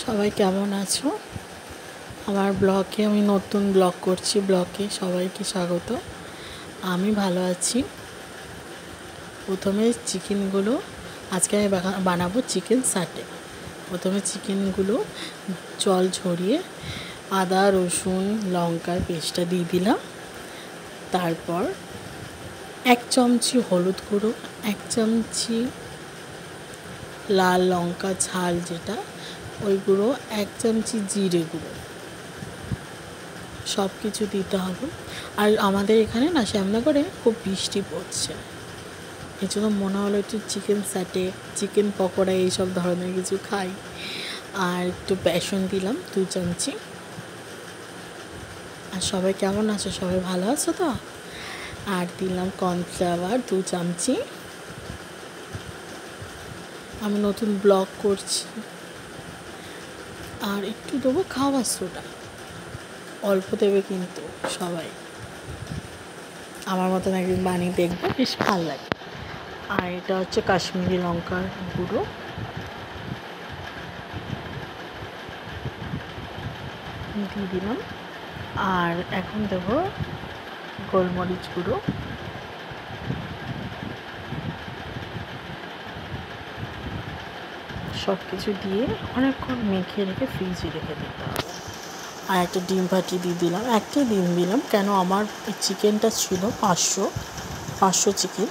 সবাই কেমন আছো? আমার ব্লগে আমি নতুন ব্লগ করছি। ব্লগে সবাইকে স্বাগত। আমি ভালো আছি। প্রথমে চিকেনগুলো আজকে আমি বানাবো চিকেন সাটে। প্রথমে চিকেনগুলো জল ঝরিয়ে আদা রসুন লঙ্কার পেস্টটা দিয়ে দিলাম। তারপর 1 চামচি হলুদ গুঁড়ো, 1 চামচি লাল লঙ্কা ঝাল যেটা ওই গুঁড়ো, 1 চামচি জিরে গুঁড়ো, সব কিছু দিতে হবে। আর আমাদের এখানে না শ্যামনগরে খুব বৃষ্টি পড়ছে, এই জন্য মনে হলো একটু চিকেন সাটে চিকেন পকোড়া এইসব ধরনের কিছু খাই। আর একটু বেসন দিলাম 2 চামচি। আর সবাই কেমন আছো? সবাই ভালো আছো তো? আর দিলাম কর্নফ্লাওয়ার 2 চামচি। আমি নতুন ব্লগ করছি। আর একটু দেবো খাবার সোডা, অল্প দেবে কিন্তু সবাই। আমার মতন একদিন বানিয়ে দেখবে, বেশ ভালো লাগে। আর এটা হচ্ছে কাশ্মীরি লঙ্কার গুঁড়ো, দিয়ে দিলাম। আর এখন দেবো গোলমরিচ গুঁড়ো। সব কিছু দিয়ে অনেকক্ষণ মেখে রেখে ফ্রিজে রেখে দিতে হবে। আর একটা ডিম ভাটি দিয়ে দিলাম। একটাই ডিম দিলাম, কেন আমার চিকেনটা ছিল 500 চিকেন,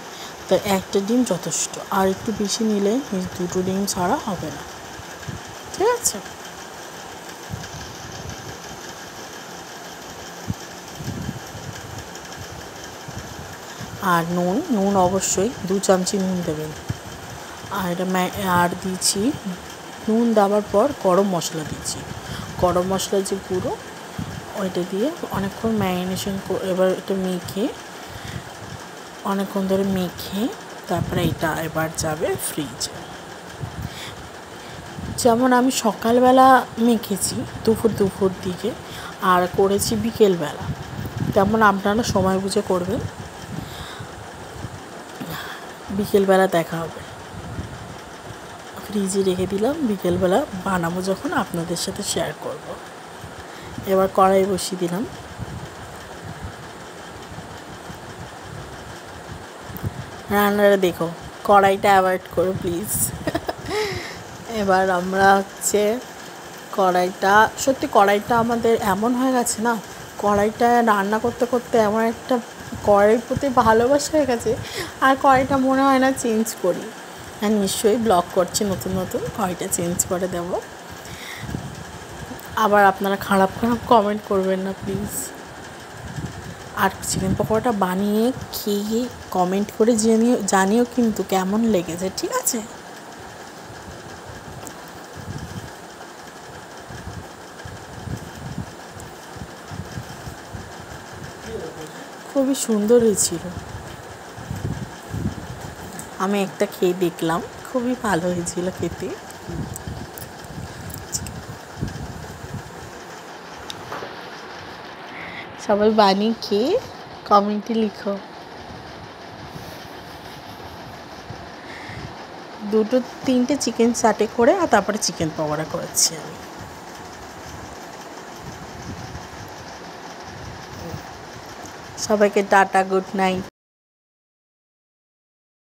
তো একটা ডিম যথেষ্ট। আর একটু বেশি নিলে 2টো ডিম ছাড়া হবে না, ঠিক আছে? আর নুন অবশ্যই 2 চামচি নুন দেবেন। আর এটা আর দিয়েছি নুন দেওয়ার পর গরম মশলা দিয়েছি। গরম মশলার যে গুঁড়ো ওইটা দিয়ে অনেকক্ষণ ম্যারিনেশন এবার এটা মেখে অনেকক্ষণ ধরে মেখে তারপরে এটা এবার যাবে ফ্রিজে। যেমন আমি সকালবেলা মেখেছি দুপুর দিকে, আর করেছি বিকেলবেলা, তেমন আপনারা সময় বুঝে করবেন। বিকেলবেলা দেখা হবে। ফ্রিজে রেখে দিলাম, বিকেলবেলা বানাবো যখন আপনাদের সাথে শেয়ার করব। এবার কড়াই বসিয়ে দিলাম। রান্নাটা দেখো, কড়াইটা অ্যাভয়েড করো প্লিজ। এবার আমরা কড়াইটা আমাদের এমন হয়ে গেছে না, কড়াইটা রান্না করতে করতে এমন একটা কড়াইয়ের প্রতি ভালোবাসা হয়ে গেছে, আর কড়াইটা মনে হয় না চেঞ্জ করি। আর নিশ্চয়ই ব্লগ করছি নতুন কড়াইটা চেঞ্জ করে দেব। আবার আপনারা খারাপ কমেন্ট করবেন না প্লিজ। আর চিকেন পকোড়াটা বানিয়ে খেয়ে কমেন্ট করে জানিও কিন্তু কেমন লেগেছে, ঠিক আছে? খুবই সুন্দর হয়েছিল। আমি একটা খেয়ে দেখলাম, খুবই ভালো হয়েছিল খেতে। সবাই বানিয়ে খেয়ে কমেন্টে লিখো। 2-3টে চিকেন সাটে করে আর তারপরে চিকেন পকোড়া করেছি আমি। সবাইকে টাটা, গুড নাইট।